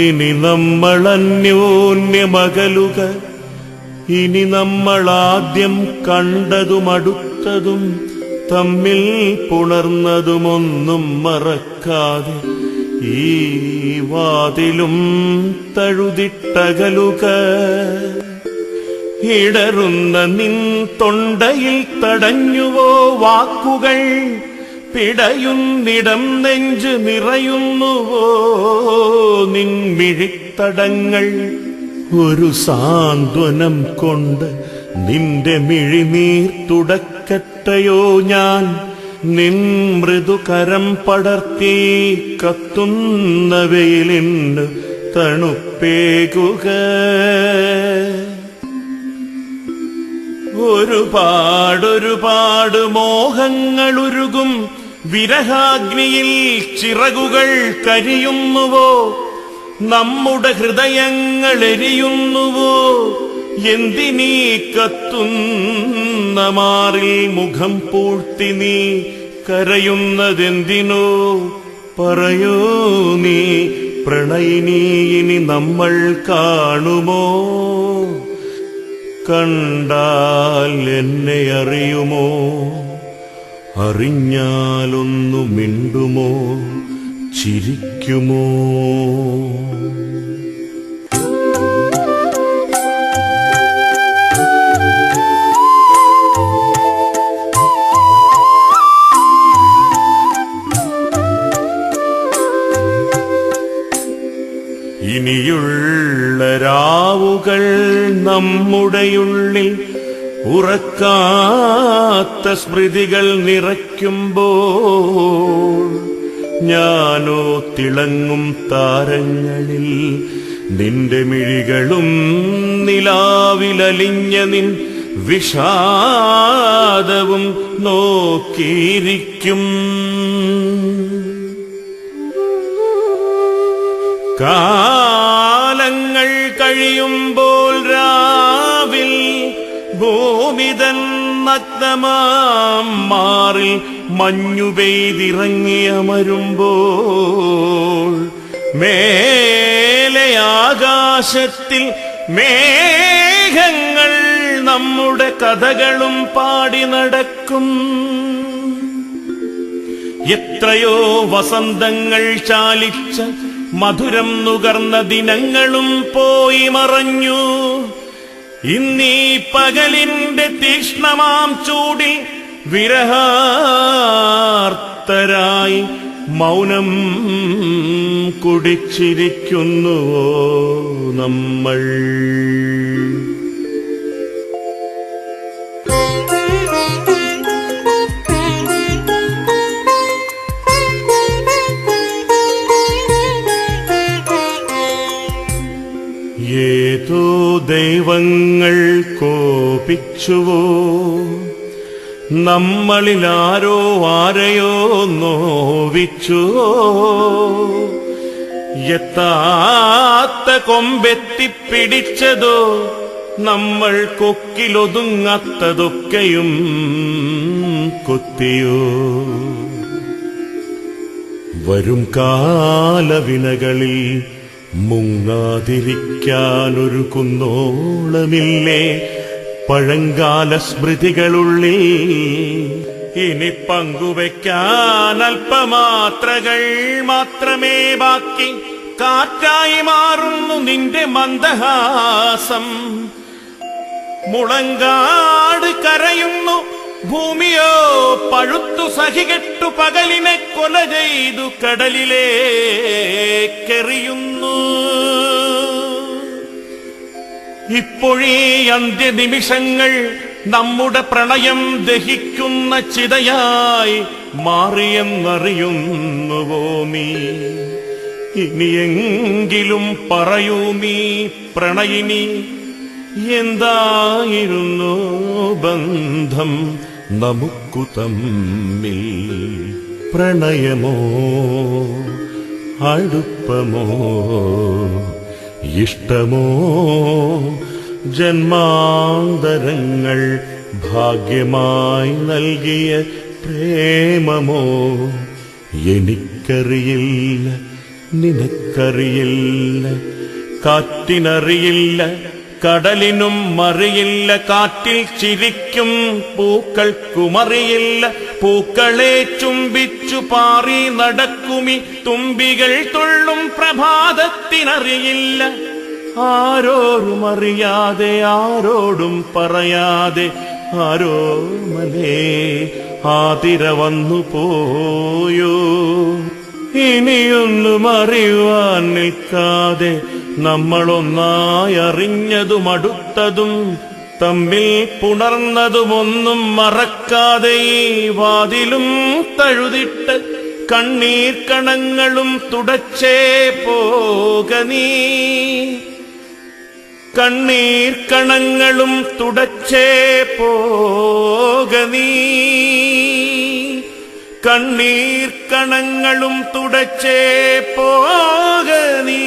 ഇനി നമ്മളന്യോന്യമകലുക. ഇനി നമ്മളാദ്യം കണ്ടതും അടുത്തതും തമ്മിൽ പുണർന്നതുമൊന്നും മറക്കാതെ ഈ വാതിലും തഴുതിട്ടകലുക. ഇടറുന്ന നിൻ തൊണ്ടയിൽ തടഞ്ഞുവോ വാക്കുകൾ? പിടയുന്നിടം നെഞ്ച് നിറയുന്നുവോ നിൻ മിഴിത്തടങ്ങൾ? ഒരു സാന്ത്വനം കൊണ്ട് നിന്റെ മിഴിനീർ തുടക്കട്ടെയോ ഞാൻ? നിൻ മൃദുകരം പടർത്തി കത്തുന്ന വെയിലിന് തണുപ്പേകുക. ഒരുപാടൊരുപാട് മോഹങ്ങളുരുകും വിരഹാഗ്നിയിൽ ചിറകുകൾ കരിയുന്നുവോ? നമ്മുടെ ഹൃദയങ്ങൾ എരിയുന്നുവോ? എന്തിനീ കത്തുന്ന മാറിൽ മുഖം പൂഴ്ത്തി നീ കരയുന്നതെന്തിനോ? പറയൂ നീ പ്രണയിനി, ഇനി നമ്മൾ കാണുമോ? കണ്ടാൽ എന്നെ അറിയുമോ? അറിഞ്ഞാലൊന്നു മിണ്ടുമോ? ചിരിക്കുമോ? ഇനിയുള്ള രാവുകൾ നമ്മുടെയുള്ളിൽ ഉറക്കാത്ത സ്മൃതികൾ നിറയ്ക്കുമ്പോൾ, ഞാനോ തിളങ്ങും താരങ്ങളിൽ നിന്റെ മിഴികളും നിലാവിലലിഞ്ഞ നിൻ വിഷാദവും നോക്കിയിരിക്കും. കാലങ്ങൾ കഴിയുമ്പോൾ രാവിൽ ഭൂമിതൻ നഗ്നമാം മാറിൽ മഞ്ഞു പെയ്തിറങ്ങിയമരുമ്പോൾ, മേലെ ആകാശത്തിൽ മേഘങ്ങൾ നമ്മുടെ കഥകളും പാടി നടക്കും. എത്രയോ വസന്തങ്ങൾ ചാലിച്ച മധുരം നുകർന്ന ദിനങ്ങളും പോയി മറഞ്ഞു. ഇന്നീ പകലിന്റെ തീക്ഷ്ണമാം ചൂടിൽ വിരഹാർത്തരായി മൗനം കുടിച്ചിരിക്കുന്നുവോ നമ്മൾ? ഏതോ ദൈവങ്ങൾ കോപിച്ചുവോ? നമ്മളിലാരോ ആരെയോ നോവിച്ചുവോ? എത്താത്ത കൊമ്പെത്തിപ്പിടിച്ചതോ? നമ്മൾ കൊക്കിലൊതുങ്ങാത്തതൊക്കെയും കൊത്തിയോ? വരും കാലവിനകളിൽ മുങ്ങാതിരിക്കാനൊരു കുന്നോളമില്ലേ പഴങ്കാല സ്മൃതികളുള്ളിൽ? ഇനി പങ്കുവയ്ക്കാൻ അല്പമാത്രകൾ മാത്രമേ ബാക്കി. കാറ്റായി മാറുന്നു നിന്റെ മന്ദഹാസം. മുളങ്കാട് കരയുന്നു, ഭൂമിയോ പഴുത്തു സഹികെട്ടു പകലിനെ കൊല ചെയ്തു കടലിലേക്കെറിയുന്നു. ഇപ്പോഴീ അന്ത്യനിമിഷങ്ങൾ നമ്മുടെ പ്രണയം ദഹിക്കുന്ന ചിതയായി മാറിയെന്നറിയുന്നുവോ നീ? ഇനിയെങ്കിലും പറയൂ നീ പ്രണയിനി, എന്തായിരുന്നു ബന്ധം നമുക്കു തമ്മിൽ? പ്രണയമോ അടുപ്പമോ ഇഷ്ടമോ ജന്മാന്തരങ്ങൾ ഭാഗ്യമായി നൽകിയ പ്രേമമോ? എനിക്കറിയില്ല, നിനക്കറിയില്ല, കാറ്റിനറിയില്ല, കടലിനും മറിയില്ല. കാറ്റിൽ ചിരിക്കും പൂക്കൾക്കുമറിയില്ല. പൂക്കളെ ചുംബിച്ചു പാറി നടക്കുമി തുമ്പികൾ തുള്ളും പ്രഭാതത്തിനറിയില്ല. ആരോരും അറിയാതെ ആരോടും പറയാതെ ആരോമലേ ആതിര വന്നു പോയോ. ഇനിയൊന്നും അറിയുവാൻ നിൽക്കാതെ നമ്മളൊന്നായി അറിഞ്ഞതും അടുത്തതും തമ്മിൽ പുണർന്നതുമൊന്നും മറക്കാതെ ഈ വാതിലും തഴുതിട്ട് കണ്ണീർ കണങ്ങളും തുടച്ചേ പോക നീ. കണ്ണീർ കണങ്ങളും തുടച്ചേ പോക നീ. കണ്ണീർ കണങ്ങളും തുടച്ചേ പോക നീ.